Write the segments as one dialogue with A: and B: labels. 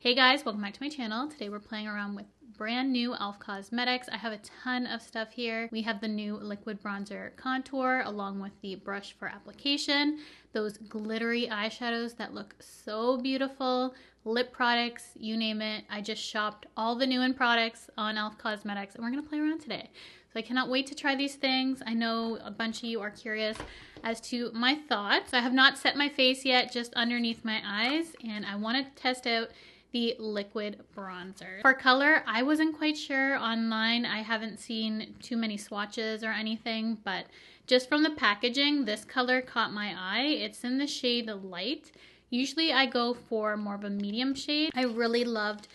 A: Hey guys, welcome back to my channel. Today we're playing around with brand new e.l.f. cosmetics. I have a ton of stuff here. We have the new liquid bronzer contour along with the brush for application, those glittery eyeshadows that look so beautiful, lip products, you name it. I just shopped all the new in products on e.l.f. Cosmetics and we're gonna play around today. So I cannot wait to try these things. I know a bunch of you are curious as to my thoughts. I have not set my face yet, just underneath my eyes, and I want to test out the liquid bronzer. For color, I wasn't quite sure online. I haven't seen too many swatches or anything, but just from the packaging, this color caught my eye. It's in the shade Light. Usually I go for more of a medium shade. I really loved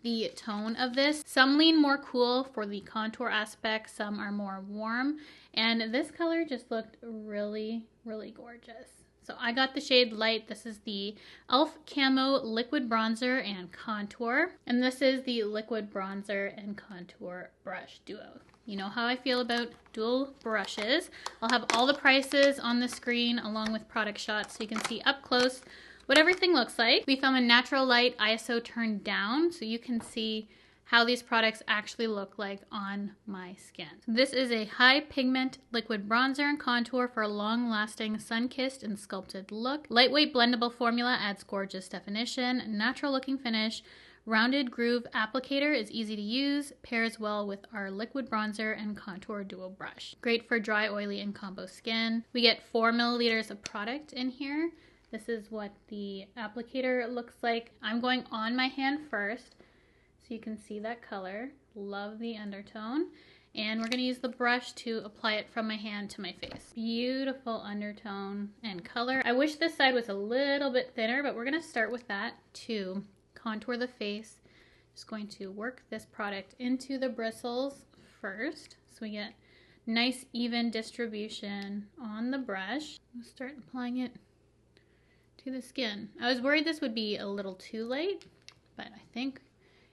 A: the tone of this. Some lean more cool for the contour aspect, some are more warm, and this color just looked really, really gorgeous. So I got the shade Light. This is the e.l.f. Camo Liquid Bronzer and Contour. And this is the Liquid Bronzer and Contour Brush Duo. You know how I feel about dual brushes. I'll have all the prices on the screen along with product shots so you can see up close what everything looks like. We film in natural light, ISO turned down, so you can see how these products actually look like on my skin. This is a high pigment liquid bronzer and contour for a long-lasting sun-kissed and sculpted look. Lightweight blendable formula adds gorgeous definition, natural looking finish. Rounded groove applicator is easy to use, pairs well with our liquid bronzer and contour duo brush. Great for dry, oily, and combo skin. We get 4 milliliters of product in here. This is what the applicator looks like. I'm going on my hand first, so you can see that color. Love the undertone. And we're gonna use the brush to apply it from my hand to my face. Beautiful undertone and color. I wish this side was a little bit thinner, but we're gonna start with that to contour the face. Just going to work this product into the bristles first, so we get nice even distribution on the brush. I'll start applying it to the skin. I was worried this would be a little too light, but I think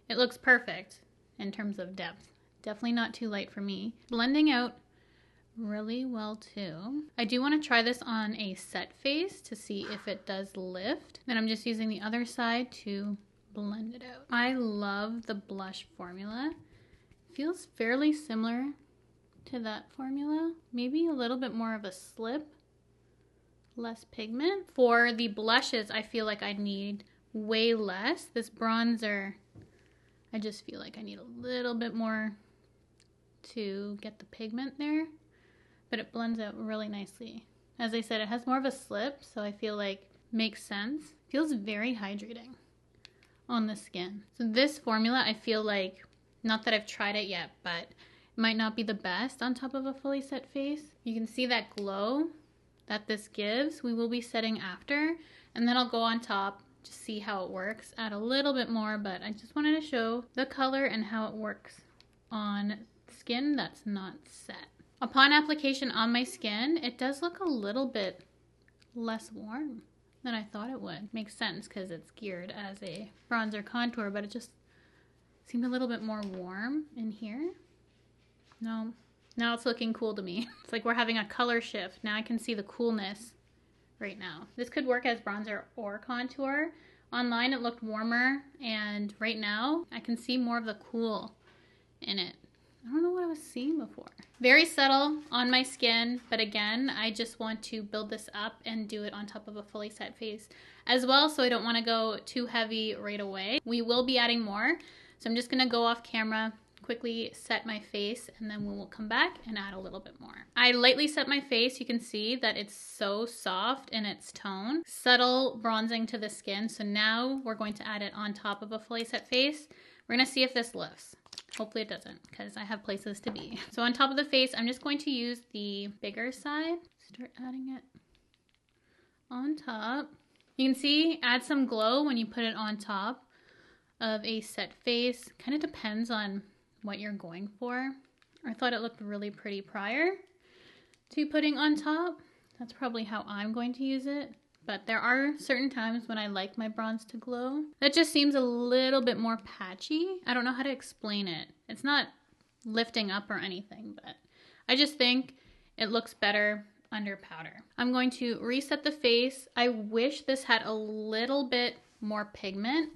A: it looks perfect in terms of depth. Definitely not too light for me. Blending out really well too. I do want to try this on a set face to see if it does lift. Then I'm just using the other side to blend it out. I love the blush formula. Feels fairly similar to that formula. Maybe a little bit more of a slip, less pigment. For the blushes, I feel like I need way less. This bronzer, I just feel like I need a little bit more to get the pigment there, but it blends out really nicely. As I said, it has more of a slip, so I feel like makes sense. Feels very hydrating on the skin. So this formula, I feel like, not that I've tried it yet, but it might not be the best on top of a fully set face. You can see that glow that this gives. We will be setting after, and then I'll go on top to see how it works. Add a little bit more, but I just wanted to show the color and how it works on skin that's not set. Upon application on my skin, it does look a little bit less warm than I thought it would. Makes sense because it's geared as a bronzer contour, but it just seemed a little bit more warm in here. No, now it's looking cool to me. It's like we're having a color shift. Now I can see the coolness right now. This could work as bronzer or contour. Online it looked warmer, and right now I can see more of the cool in it. I don't know what I was seeing before. Very subtle on my skin, but again, I just want to build this up and do it on top of a fully set face as well, so I don't want to go too heavy right away. We will be adding more, so I'm just gonna go off camera, quickly set my face, and then we will come back and add a little bit more. I lightly set my face. You can see that it's so soft in its tone. Subtle bronzing to the skin. So now we're going to add it on top of a fully set face. We're gonna see if this lifts. Hopefully it doesn't, because I have places to be. So on top of the face, I'm just going to use the bigger side. Start adding it on top. You can see, add some glow when you put it on top of a set face. Kind of depends on what you're going for. I thought it looked really pretty prior to putting on top. That's probably how I'm going to use it. But there are certain times when I like my bronze to glow. That just seems a little bit more patchy. I don't know how to explain it. It's not lifting up or anything, but I just think it looks better under powder. I'm going to reset the face. I wish this had a little bit more pigment.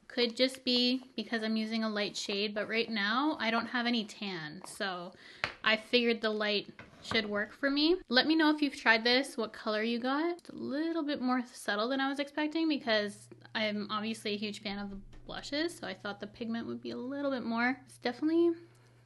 A: Could just be because I'm using a light shade, but right now I don't have any tan, so I figured the light should work for me. Let me know if you've tried this, what color you got. It's a little bit more subtle than I was expecting because I'm obviously a huge fan of the blushes, so I thought the pigment would be a little bit more. It's definitely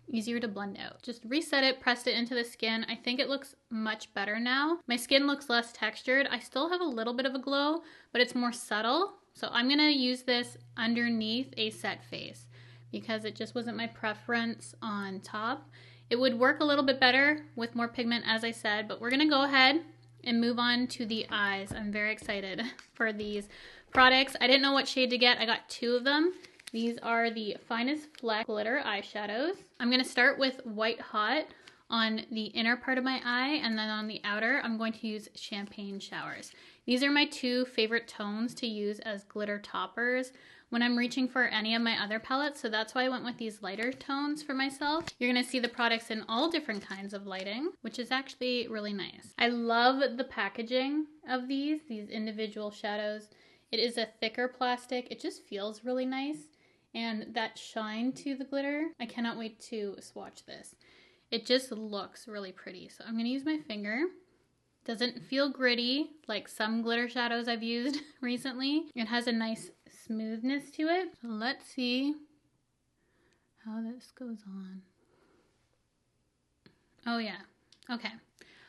A: easier to blend out. Just reset it, pressed it into the skin. I think it looks much better now. My skin looks less textured. I still have a little bit of a glow, but it's more subtle. So I'm gonna use this underneath a set face because it just wasn't my preference on top. It would work a little bit better with more pigment, as I said, but we're gonna go ahead and move on to the eyes. I'm very excited for these products. I didn't know what shade to get. I got 2 of them. These are the Finest Fleck Glitter Eyeshadows. I'm gonna start with White Hot on the inner part of my eye, and then on the outer, I'm going to use Champagne Showers. These are my 2 favorite tones to use as glitter toppers when I'm reaching for any of my other palettes, so that's why I went with these lighter tones for myself. You're gonna see the products in all different kinds of lighting, which is actually really nice. I love the packaging of these individual shadows. It is a thicker plastic. It just feels really nice. And that shine to the glitter, I cannot wait to swatch this. It just looks really pretty. So I'm gonna use my finger. Doesn't feel gritty like some glitter shadows I've used recently. It has a nice smoothness to it. So let's see how this goes on. Oh yeah, okay.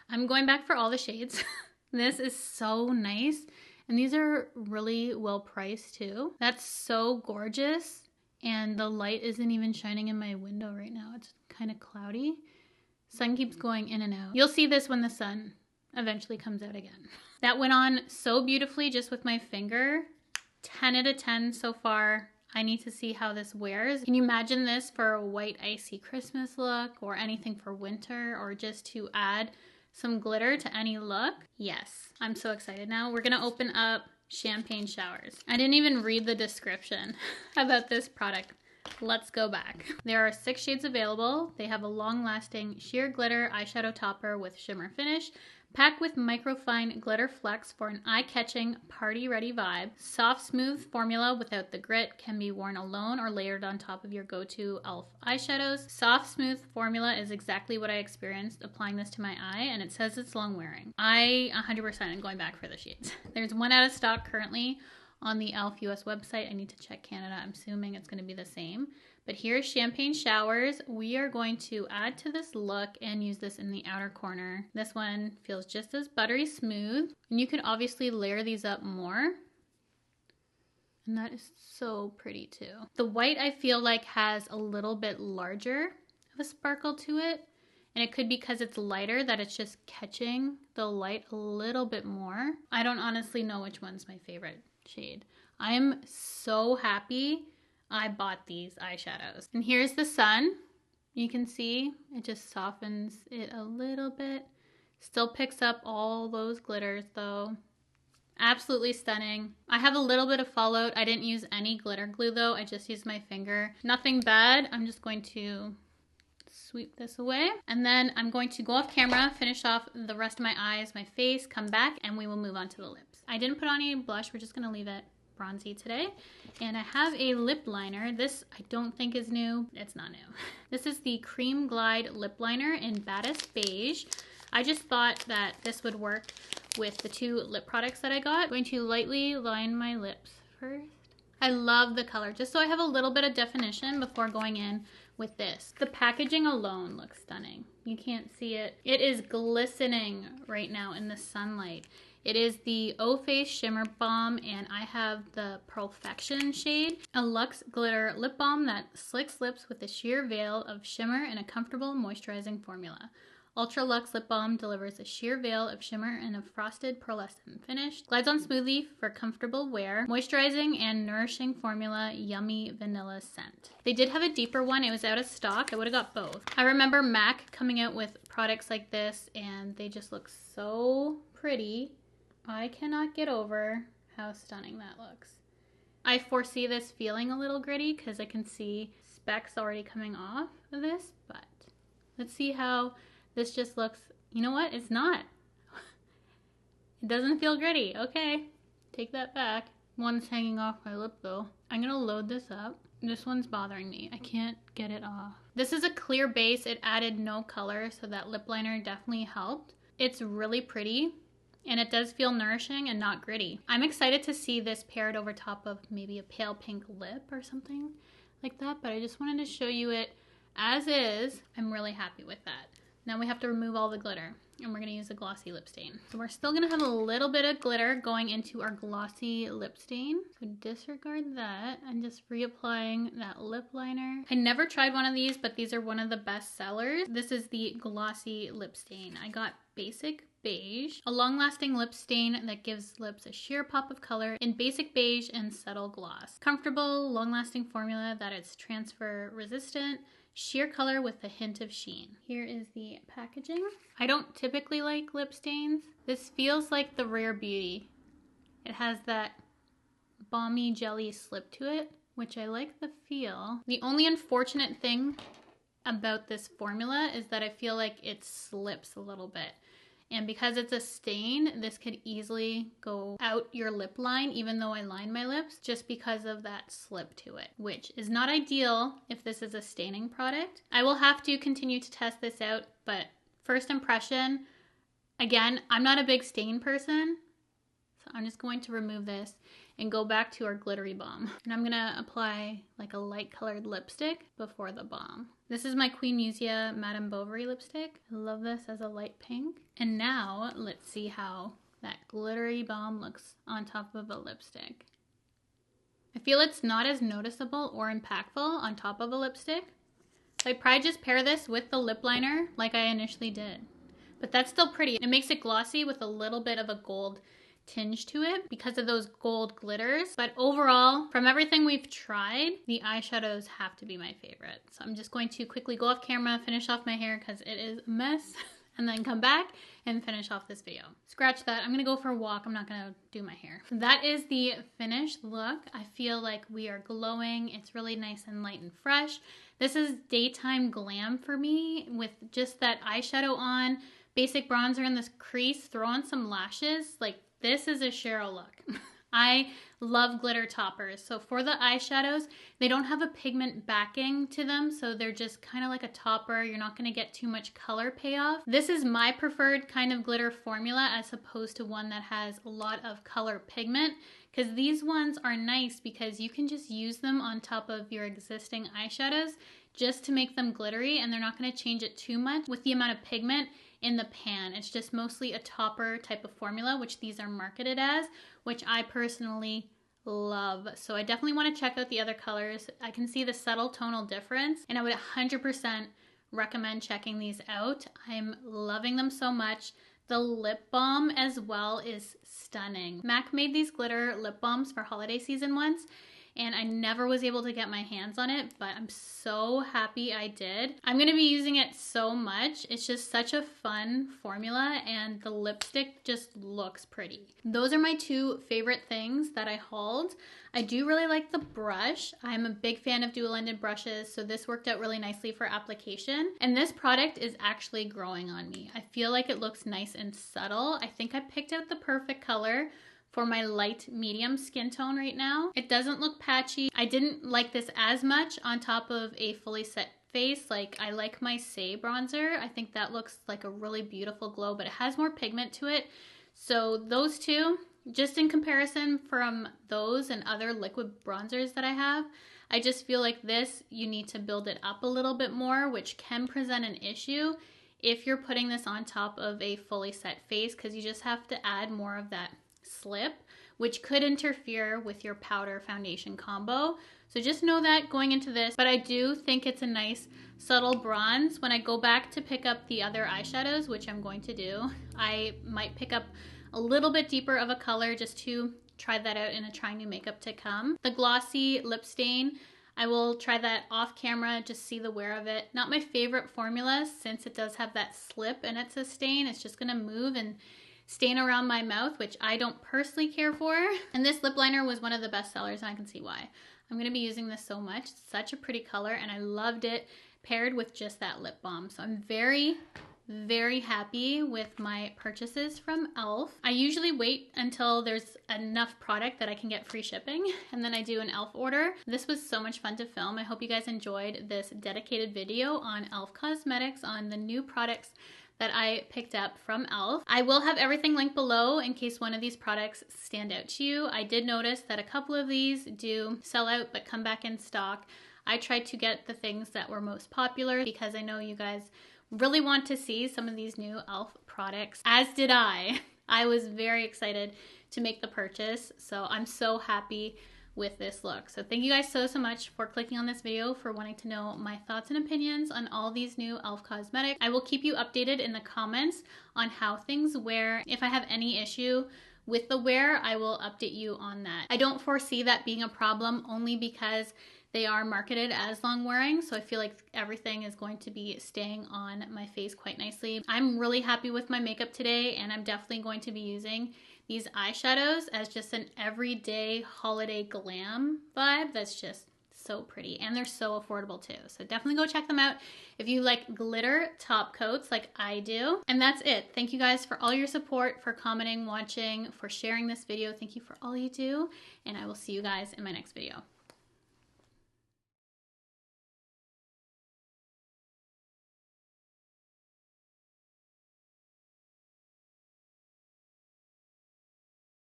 A: I'm going back for all the shades. This is so nice. And these are really well priced too. That's so gorgeous. And the light isn't even shining in my window right now. It's kind of cloudy. Sun keeps going in and out. You'll see this when the sun eventually comes out again. That went on so beautifully just with my finger. 10 out of 10 so far. I need to see how this wears. Can you imagine this for a white icy Christmas look or anything for winter or just to add some glitter to any look? Yes, I'm so excited now. We're gonna open up Champagne Showers. I didn't even read the description about this product. Let's go back. There are 6 shades available. They have a long-lasting sheer glitter eyeshadow topper with shimmer finish, packed with microfine glitter flecks for an eye-catching, party-ready vibe. Soft, smooth formula without the grit, can be worn alone or layered on top of your go-to e.l.f. eyeshadows. Soft, smooth formula is exactly what I experienced applying this to my eye, and it says it's long-wearing. I 100% am going back for the shades. There's 1 out of stock currently on the e.l.f. US website. I need to check Canada. I'm assuming it's going to be the same. But here's Champagne Showers. We are going to add to this look and use this in the outer corner. This one feels just as buttery smooth. And you can obviously layer these up more. And that is so pretty too. The white I feel like has a little bit larger of a sparkle to it. And it could be because it's lighter that it's just catching the light a little bit more. I don't honestly know which one's my favorite shade. I am so happy I bought these eyeshadows. And here's the sun. You can see it just softens it a little bit. Still picks up all those glitters though. Absolutely stunning. I have a little bit of fallout. I didn't use any glitter glue though. I just used my finger. Nothing bad. I'm just going to sweep this away. And then I'm going to go off camera, finish off the rest of my eyes, my face, come back, and we will move on to the lips. I didn't put on any blush. We're just gonna leave it bronzy today. And I have a lip liner. This I don't think is new. It's not new. This is the Cream Glide lip liner in Baddest Beige. I just thought that this would work with the 2 lip products that I got. I'm going to lightly line my lips first. I love the color, just so I have a little bit of definition before going in with this. The packaging alone looks stunning. You can't see it. It is glistening right now in the sunlight. It is the O Face Shimmer Balm, and I have the Perfection shade. A luxe glitter lip balm that slicks lips with a sheer veil of shimmer and a comfortable moisturizing formula. Ultra Luxe Lip Balm delivers a sheer veil of shimmer and a frosted pearlescent finish. Glides on smoothly for comfortable wear. Moisturizing and nourishing formula, yummy vanilla scent. They did have a deeper one. It was out of stock. I would have got both. I remember MAC coming out with products like this, and they just look so pretty. I cannot get over how stunning that looks. I foresee this feeling a little gritty because I can see specks already coming off of this, but let's see how this just looks. You know what? It's not. It doesn't feel gritty. Okay, take that back. One's hanging off my lip though. I'm gonna load this up. This one's bothering me. I can't get it off. This is a clear base. It added no color, so that lip liner definitely helped. It's really pretty, and it does feel nourishing and not gritty. I'm excited to see this paired over top of maybe a pale pink lip or something like that, but I just wanted to show you it as is. I'm really happy with that. Now we have to remove all the glitter, and we're gonna use a glossy lip stain. So we're still gonna have a little bit of glitter going into our glossy lip stain. So disregard that. I'm just reapplying that lip liner. I never tried one of these, but these are one of the best sellers. This is the glossy lip stain. I got Basic Beige, a long-lasting lip stain that gives lips a sheer pop of color in basic beige and subtle gloss. Comfortable, long-lasting formula that is transfer resistant, sheer color with a hint of sheen. Here is the packaging. I don't typically like lip stains. This feels like the Rare Beauty. It has that balmy jelly slip to it, which I like the feel. The only unfortunate thing about this formula is that I feel like it slips a little bit. And because it's a stain, this could easily go out your lip line, even though I line my lips, just because of that slip to it, which is not ideal if this is a staining product. I will have to continue to test this out, but first impression, again, I'm not a big stain person, so I'm just going to remove this and go back to our glittery balm. And I'm gonna apply like a light colored lipstick before the balm. This is my Queen Musia Madame Bovary lipstick. I love this as a light pink. And now let's see how that glittery balm looks on top of a lipstick. I feel it's not as noticeable or impactful on top of a lipstick. So I'd probably just pair this with the lip liner like I initially did. But that's still pretty. It makes it glossy with a little bit of a gold tinge to it because of those gold glitters. But overall, from everything we've tried, the eyeshadows have to be my favorite. So I'm just going to quickly go off camera, finish off my hair because it is a mess, and then come back and finish off this video. Scratch that. I'm gonna go for a walk. I'm not gonna do my hair. That is the finished look. I feel like we are glowing. It's really nice and light and fresh. This is daytime glam for me with just that eyeshadow on, basic bronzer in this crease, throw on some lashes. Like, this is a Cheryl look. I love glitter toppers. So for the eyeshadows, they don't have a pigment backing to them, so they're just kind of like a topper. You're not going to get too much color payoff. This is my preferred kind of glitter formula as opposed to one that has a lot of color pigment, because these ones are nice because you can just use them on top of your existing eyeshadows just to make them glittery, and they're not going to change it too much with the amount of pigment in the pan. It's just mostly a topper type of formula, which these are marketed as, which I personally love. So I definitely want to check out the other colors. I can see the subtle tonal difference, and I would 100% recommend checking these out. I'm loving them so much. The lip balm as well is stunning. MAC made these glitter lip balms for holiday season once, and I never was able to get my hands on it, but I'm so happy I did. I'm gonna be using it so much. It's just such a fun formula, and the lipstick just looks pretty. Those are my two favorite things that I hauled. I do really like the brush. I'm a big fan of dual-ended brushes, so this worked out really nicely for application. And this product is actually growing on me. I feel like it looks nice and subtle. I think I picked out the perfect color for my light medium skin tone right now. It doesn't look patchy. I didn't like this as much on top of a fully set face. Like, I like my Say bronzer. I think that looks like a really beautiful glow, but it has more pigment to it. So those two, just in comparison from those and other liquid bronzers that I have, I just feel like this, you need to build it up a little bit more, which can present an issue if you're putting this on top of a fully set face, because you just have to add more of that slip, which could interfere with your powder foundation combo. So just know that going into this, but I do think it's a nice subtle bronze. When I go back to pick up the other eyeshadows, which I'm going to do, I might pick up a little bit deeper of a color just to try that out in a Try New Makeup to Come. The glossy lip stain, I will try that off camera, just see the wear of it. Not my favorite formula since it does have that slip and it's a stain. It's just gonna move and stain around my mouth, which I don't personally care for. And this lip liner was one of the best sellers, and I can see why. I'm gonna be using this so much. It's such a pretty color, and I loved it paired with just that lip balm. So I'm very very happy with my purchases from e.l.f. I usually wait until there's enough product that I can get free shipping, and then I do an e.l.f. order. This was so much fun to film. I hope you guys enjoyed this dedicated video on e.l.f. Cosmetics, on the new products that I picked up from e.l.f. I will have everything linked below in case one of these products stand out to you. I did notice that a couple of these do sell out but come back in stock. I tried to get the things that were most popular because I know you guys really want to see some of these new e.l.f. products, as did I. I was very excited to make the purchase, so I'm so happy with this look. So thank you guys so much for clicking on this video, for wanting to know my thoughts and opinions on all these new e.l.f. cosmetics. I will keep you updated in the comments on how things wear. If I have any issue with the wear, I will update you on that. I don't foresee that being a problem, only because they are marketed as long wearing, so I feel like everything is going to be staying on my face quite nicely. I'm really happy with my makeup today, and I'm definitely going to be using these eyeshadows as just an everyday holiday glam vibe that's just so pretty, and they're so affordable too. So definitely go check them out if you like glitter top coats like I do. And that's it. Thank you guys for all your support, for commenting, watching, for sharing this video. Thank you for all you do, and I will see you guys in my next video.